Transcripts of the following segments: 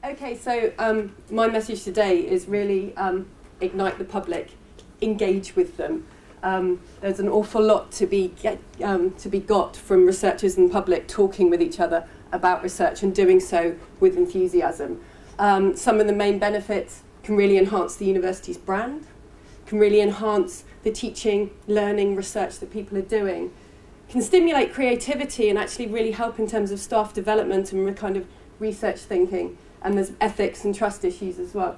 Okay, so my message today is really ignite the public, engage with them. There's an awful lot to be got from researchers and the public talking with each other about research and doing so with enthusiasm. Some of the main benefits can really enhance the university's brand, can really enhance the teaching, learning, research that people are doing, can stimulate creativity and actually really help in terms of staff development and kind of research thinking, and there's ethics and trust issues as well.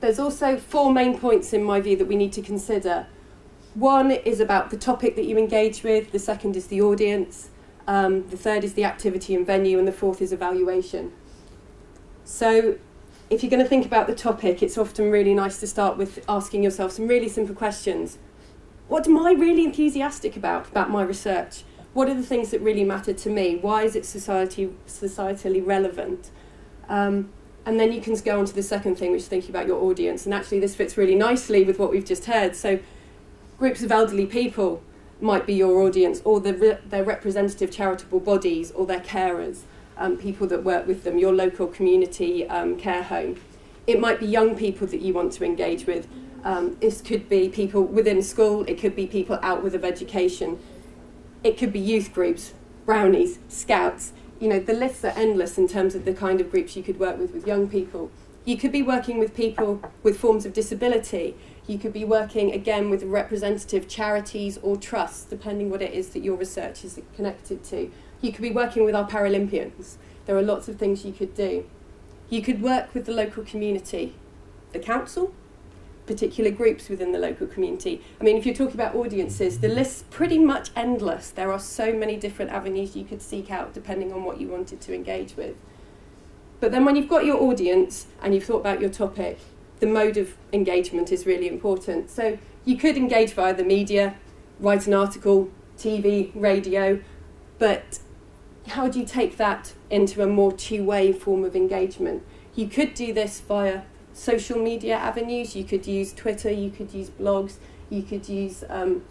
There's also 4 main points in my view that we need to consider. One is about the topic that you engage with, the second is the audience, the third is the activity and venue, and the fourth is evaluation. So if you're going to think about the topic, it's often really nice to start with asking yourself some really simple questions. What am I really enthusiastic about my research? What are the things that really matter to me? Why is it societally relevant? And then you can go on to the second thing, which is thinking about your audience. And actually this fits really nicely with what we've just heard. So groups of elderly people might be your audience, or their representative charitable bodies, or their carers, people that work with them, your local community care home. It might be young people that you want to engage with. This could be people within school, it could be people out with education. It could be youth groups, brownies, scouts. You know, the lists are endless in terms of the kind of groups you could work with young people. You could be working with people with forms of disability. You could be working, again, with representative charities or trusts, depending what it is that your research is connected to. You could be working with our Paralympians. There are lots of things you could do. You could work with the local community, the council, particular groups within the local community. I mean, if you're talking about audiences, the list's pretty much endless. There are so many different avenues you could seek out depending on what you wanted to engage with. But then when you've got your audience and you've thought about your topic, the mode of engagement is really important. So you could engage via the media, write an article, TV, radio, but how do you take that into a more two-way form of engagement? You could do this via social media avenues. You could use Twitter, you could use blogs, you could use all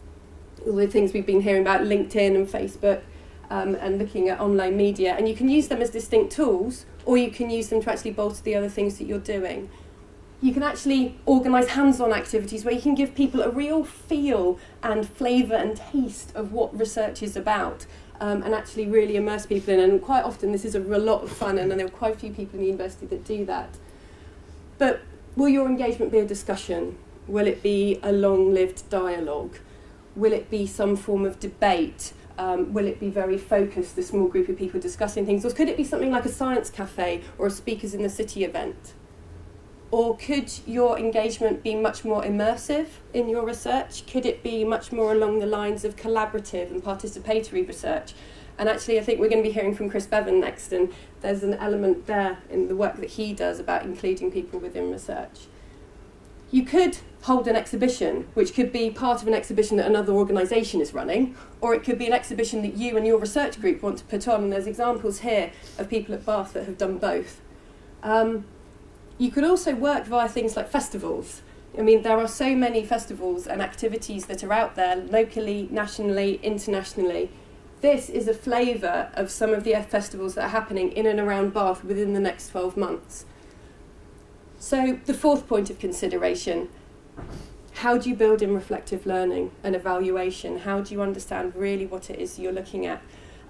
the things we've been hearing about, LinkedIn and Facebook, and looking at online media. And you can use them as distinct tools, or you can use them to actually bolster the other things that you're doing. You can actually organise hands-on activities where you can give people a real feel and flavour and taste of what research is about, and actually really immerse people in it. And quite often this is a lot of fun, and there are quite a few people in the university that do that. But will your engagement be a discussion? Will it be a long-lived dialogue? Will it be some form of debate? Will it be very focused, a small group of people discussing things? Or could it be something like a science cafe or a Speakers in the City event? Or could your engagement be much more immersive in your research? Could it be much more along the lines of collaborative and participatory research? And actually, I think we're going to be hearing from Chris Bevan next, and there's an element there in the work that he does about including people within research. You could hold an exhibition, which could be part of an exhibition that another organisation is running, or it could be an exhibition that you and your research group want to put on, and there's examples here of people at Bath that have done both. You could also work via things like festivals. I mean, there are so many festivals and activities that are out there, locally, nationally, internationally. This is a flavour of some of the festivals that are happening in and around Bath within the next 12 months. So the fourth point of consideration, how do you build in reflective learning and evaluation? How do you understand really what it is you're looking at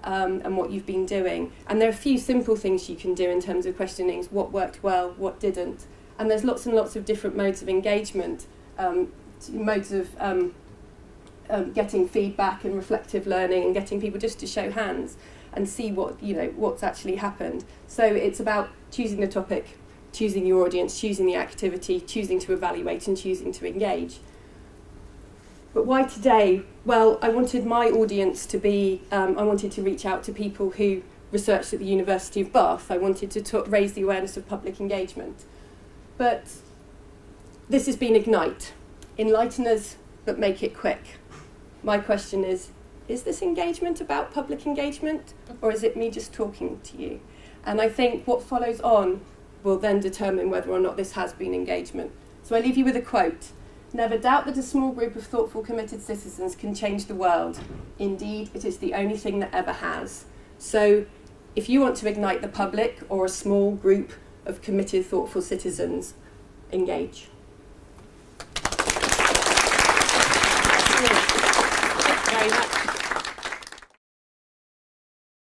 and what you've been doing? And there are a few simple things you can do in terms of questionings, what worked well, what didn't. And there's lots and lots of different modes of engagement, modes of getting feedback and reflective learning and getting people just to show hands and see what's actually happened. So it's about choosing the topic, choosing your audience, choosing the activity, choosing to evaluate and choosing to engage. But why today? Well, I wanted my audience to be, I wanted to reach out to people who researched at the University of Bath. I wanted to raise the awareness of public engagement. But this has been Ignite. Enlighten us, but make it quick. My question is this engagement about public engagement, or is it me just talking to you? And I think what follows on will then determine whether or not this has been engagement. So I leave you with a quote. Never doubt that a small group of thoughtful, committed citizens can change the world. Indeed, it is the only thing that ever has. So if you want to ignite the public or a small group of committed, thoughtful citizens engage.